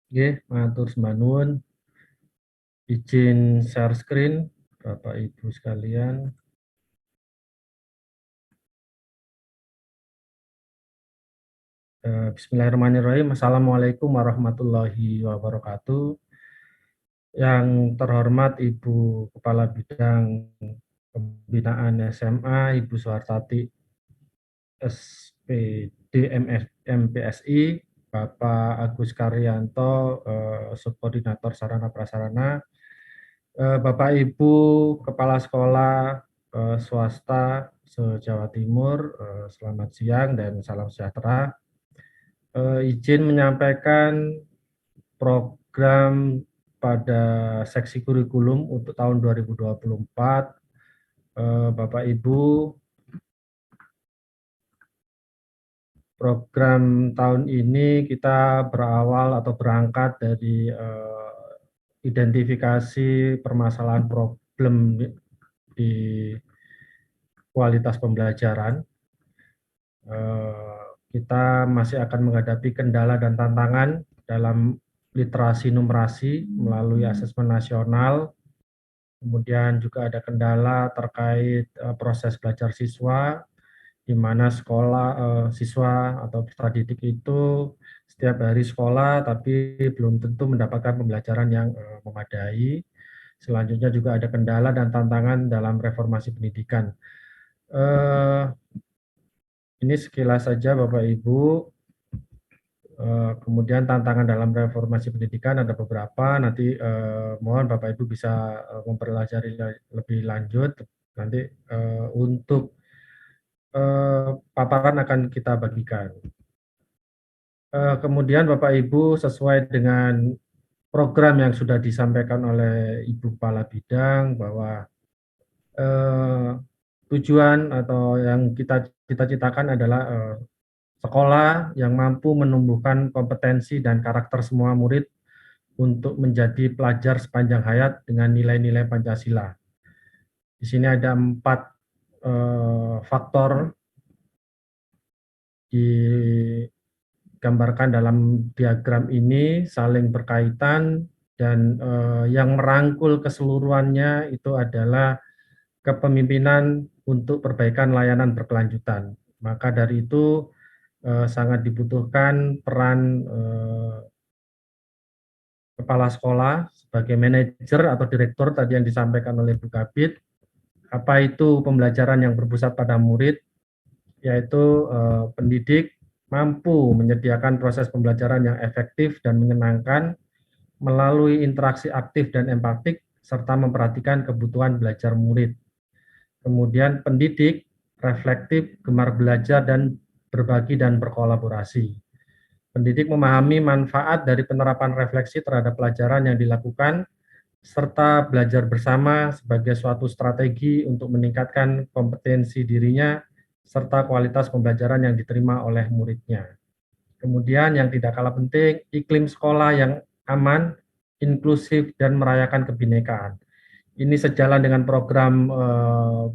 Nggih, matur sembah nuwun. Izin share screen, Bapak Ibu sekalian. Bismillahirrahmanirrahim. Assalamualaikum warahmatullahi wabarakatuh. Yang terhormat Ibu Kepala Bidang Pembinaan SMA, Ibu Suhartati SPD MPSI, Bapak Agus Karyanto, Subkoordinator Sarana Prasarana, Bapak Ibu Kepala Sekolah swasta se-Jawa Timur, selamat siang dan salam sejahtera. Izin menyampaikan program pada seksi kurikulum untuk tahun 2024. Bapak Ibu, program tahun ini kita berawal atau berangkat dari identifikasi permasalahan problem di kualitas pembelajaran. Kita masih akan menghadapi kendala dan tantangan dalam literasi numerasi melalui asesmen nasional. Kemudian juga ada kendala terkait proses belajar siswa, di mana siswa atau peserta didik itu setiap hari sekolah, tapi belum tentu mendapatkan pembelajaran yang memadai. Selanjutnya juga ada kendala dan tantangan dalam reformasi pendidikan. Ini sekilas saja Bapak Ibu. Kemudian tantangan dalam reformasi pendidikan ada beberapa, nanti mohon Bapak Ibu bisa mempelajari lebih lanjut, nanti untuk paparan akan kita bagikan. Kemudian Bapak Ibu sesuai dengan program yang sudah disampaikan oleh Ibu Kepala Bidang bahwa tujuan atau yang kita cita-citakan adalah sekolah yang mampu menumbuhkan kompetensi dan karakter semua murid untuk menjadi pelajar sepanjang hayat dengan nilai-nilai Pancasila. Di sini ada 4 faktor digambarkan dalam diagram ini, saling berkaitan, dan yang merangkul keseluruhannya itu adalah kepemimpinan untuk perbaikan layanan berkelanjutan. Maka dari itu sangat dibutuhkan peran kepala sekolah sebagai manajer atau direktur tadi yang disampaikan oleh Bu Kabid. Apa itu pembelajaran yang berpusat pada murid, yaitu pendidik mampu menyediakan proses pembelajaran yang efektif dan menyenangkan melalui interaksi aktif dan empatik serta memperhatikan kebutuhan belajar murid. Kemudian pendidik reflektif, gemar belajar dan berbagi dan berkolaborasi. Pendidik memahami manfaat dari penerapan refleksi terhadap pelajaran yang dilakukan, serta belajar bersama sebagai suatu strategi untuk meningkatkan kompetensi dirinya, serta kualitas pembelajaran yang diterima oleh muridnya. Kemudian yang tidak kalah penting, iklim sekolah yang aman, inklusif, dan merayakan kebinekaan. Ini sejalan dengan program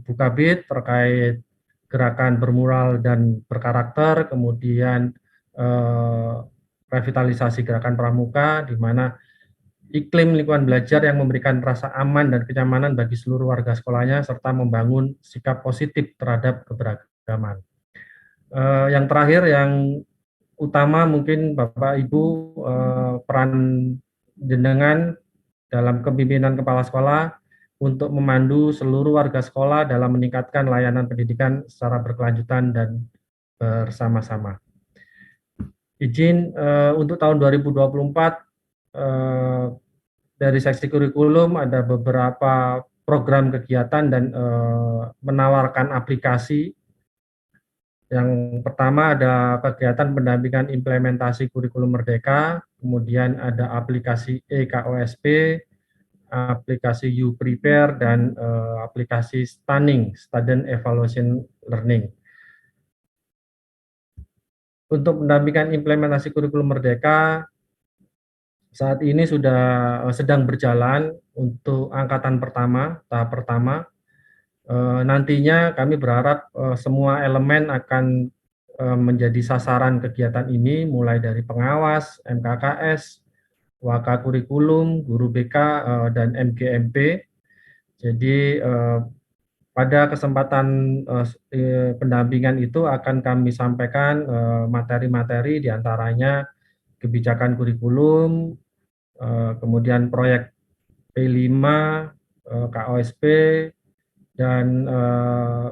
Bukabid terkait gerakan bermoral dan berkarakter, kemudian revitalisasi gerakan pramuka, di mana iklim lingkungan belajar yang memberikan rasa aman dan kenyamanan bagi seluruh warga sekolahnya, serta membangun sikap positif terhadap keberagaman. Yang terakhir, yang utama mungkin Bapak Ibu, peran jenengan dalam kepemimpinan kepala sekolah untuk memandu seluruh warga sekolah dalam meningkatkan layanan pendidikan secara berkelanjutan dan bersama-sama. Izin untuk tahun 2024 dari seksi kurikulum ada beberapa program kegiatan dan menawarkan aplikasi. Yang pertama ada kegiatan pendampingan implementasi kurikulum Merdeka, kemudian ada aplikasi EKOSP, aplikasi YouPrepare, dan aplikasi Stunning, Student Evaluation Learning. Untuk mendampingkan implementasi kurikulum Merdeka, saat ini sudah sedang berjalan untuk angkatan pertama, tahap pertama. Nantinya kami berharap semua elemen akan menjadi sasaran kegiatan ini, mulai dari pengawas, MKKS, Wakakurikulum, Guru BK, dan MGMP. Jadi pada kesempatan pendampingan itu akan kami sampaikan materi-materi diantaranya kebijakan kurikulum, kemudian proyek P5, KOSP, dan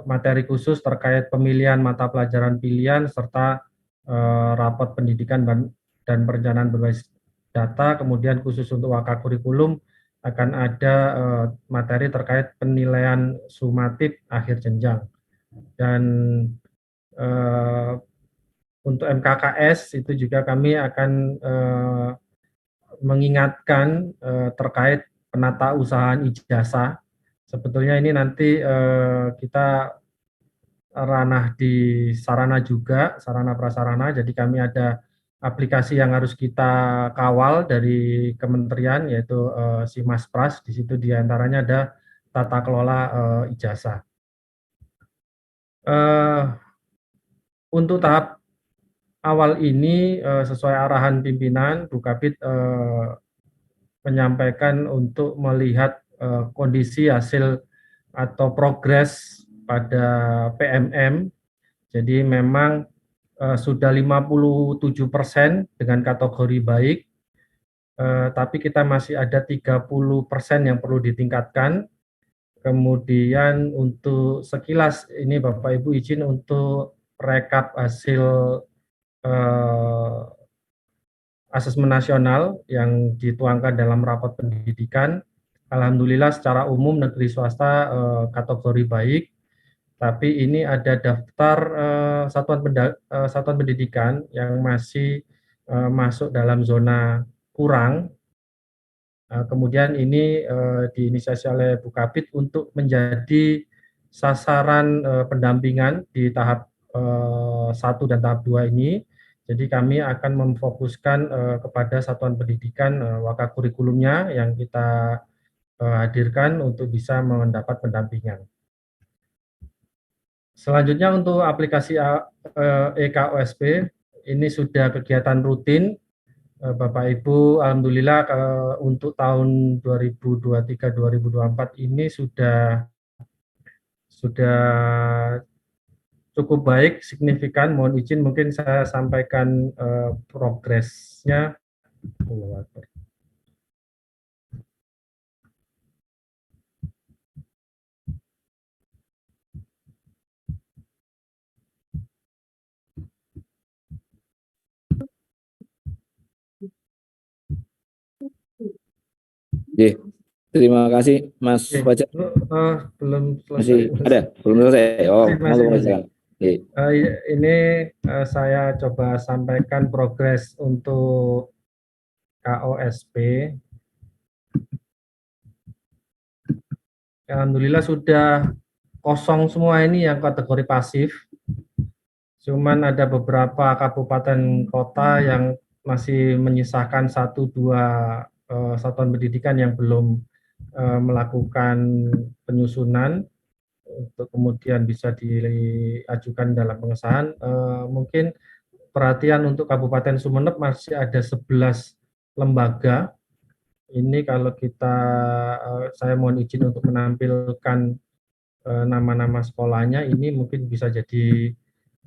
materi khusus terkait pemilihan mata pelajaran pilihan serta rapot pendidikan dan perencanaan berbasis data. Kemudian khusus untuk wakakurikulum akan ada materi terkait penilaian sumatif akhir jenjang. Dan untuk MKKS itu juga kami akan mengingatkan terkait penata usahaan ijazah. Sebetulnya ini nanti kita ranah di sarana juga, sarana prasarana. Jadi kami ada aplikasi yang harus kita kawal dari kementerian, yaitu Simaspras. Di situ diantaranya ada tata kelola ijazah. Untuk tahap awal ini sesuai arahan pimpinan, Bu Kabid menyampaikan untuk melihat kondisi hasil atau progres pada PMM. Jadi memang sudah 57% dengan kategori baik, tapi kita masih ada 30% yang perlu ditingkatkan. Kemudian untuk sekilas ini Bapak Ibu izin untuk rekap hasil asesmen nasional yang dituangkan dalam rapot pendidikan. Alhamdulillah secara umum negeri swasta kategori baik, tapi ini ada daftar satuan pendidikan yang masih masuk dalam zona kurang. Kemudian ini diinisiasi oleh Bu Kabid untuk menjadi sasaran pendampingan di tahap 1 dan tahap 2 ini. Jadi kami akan memfokuskan kepada satuan pendidikan wakakurikulumnya yang kita hadirkan untuk bisa mendapat pendampingan. Selanjutnya untuk aplikasi EKOSP, ini sudah kegiatan rutin. Bapak Ibu, alhamdulillah untuk tahun 2023-2024 ini sudah cukup baik, signifikan. Mohon izin mungkin saya sampaikan progresnya. Oke, terima kasih Mas Fajar. Belum selesai. Masih ada? Belum selesai? Oh, masih. Ini saya coba sampaikan progres untuk KOSP. Alhamdulillah sudah kosong semua ini yang kategori pasif. Cuman ada beberapa kabupaten kota yang masih menyisakan 1-2 satuan pendidikan yang belum melakukan penyusunan untuk kemudian bisa diajukan dalam pengesahan. Mungkin perhatian untuk Kabupaten Sumeneb masih ada 11 lembaga. Ini kalau kita, saya mohon izin untuk menampilkan nama-nama sekolahnya, ini mungkin bisa jadi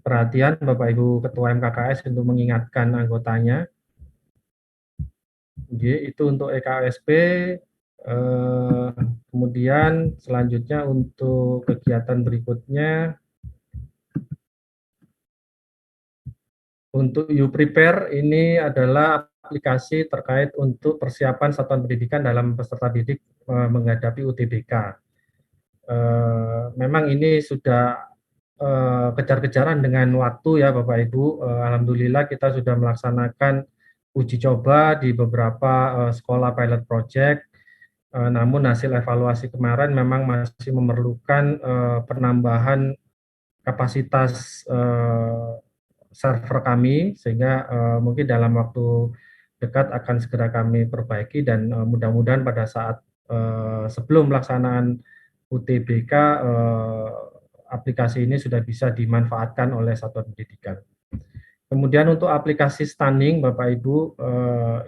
perhatian Bapak Ibu Ketua MKKS untuk mengingatkan anggotanya. Itu untuk EKSP. Kemudian selanjutnya untuk kegiatan berikutnya, untuk YouPrepare ini adalah aplikasi terkait untuk persiapan satuan pendidikan dalam peserta didik menghadapi UTBK. Memang ini sudah kejar-kejaran dengan waktu ya Bapak Ibu. Alhamdulillah kita sudah melaksanakan uji coba di beberapa sekolah pilot project. Namun hasil evaluasi kemarin memang masih memerlukan penambahan kapasitas server kami, sehingga mungkin dalam waktu dekat akan segera kami perbaiki dan mudah-mudahan pada saat sebelum pelaksanaan UTBK aplikasi ini sudah bisa dimanfaatkan oleh satuan pendidikan. Kemudian untuk aplikasi stunning, Bapak Ibu,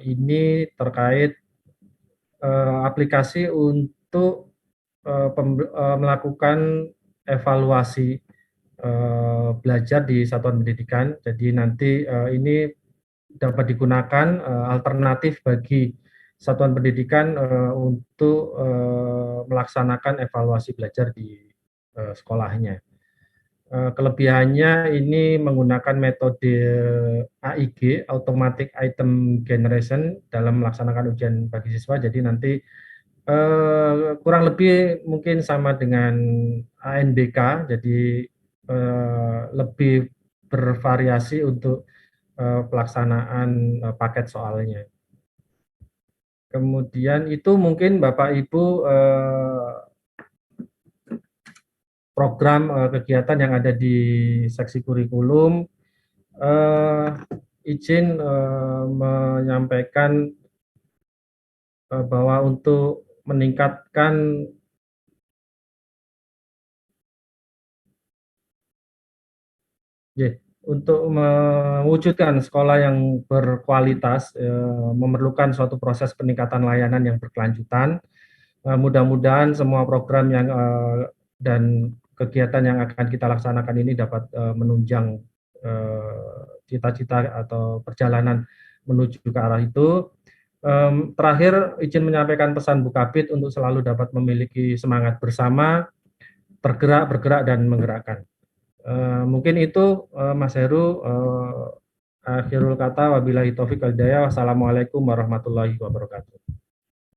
ini terkait aplikasi untuk melakukan evaluasi belajar di satuan pendidikan. Jadi nanti ini dapat digunakan alternatif bagi satuan pendidikan untuk melaksanakan evaluasi belajar di sekolahnya. Kelebihannya ini menggunakan metode AIG, Automatic Item Generation, dalam melaksanakan ujian bagi siswa. Jadi nanti kurang lebih mungkin sama dengan ANBK, jadi lebih bervariasi untuk pelaksanaan paket soalnya. Kemudian itu mungkin Bapak Ibu program kegiatan yang ada di seksi kurikulum. Izin menyampaikan bahwa untuk meningkatkan untuk mewujudkan sekolah yang berkualitas, memerlukan suatu proses peningkatan layanan yang berkelanjutan. Mudah-mudahan semua program yang dan kegiatan yang akan kita laksanakan ini dapat menunjang cita-cita atau perjalanan menuju ke arah itu. Terakhir, izin menyampaikan pesan Bu Kabid untuk selalu dapat memiliki semangat bersama, bergerak dan menggerakkan. Mungkin itu Mas Heru, akhirul kata, wabillahi taufiq wal hidayah. Wassalamualaikum warahmatullahi wabarakatuh.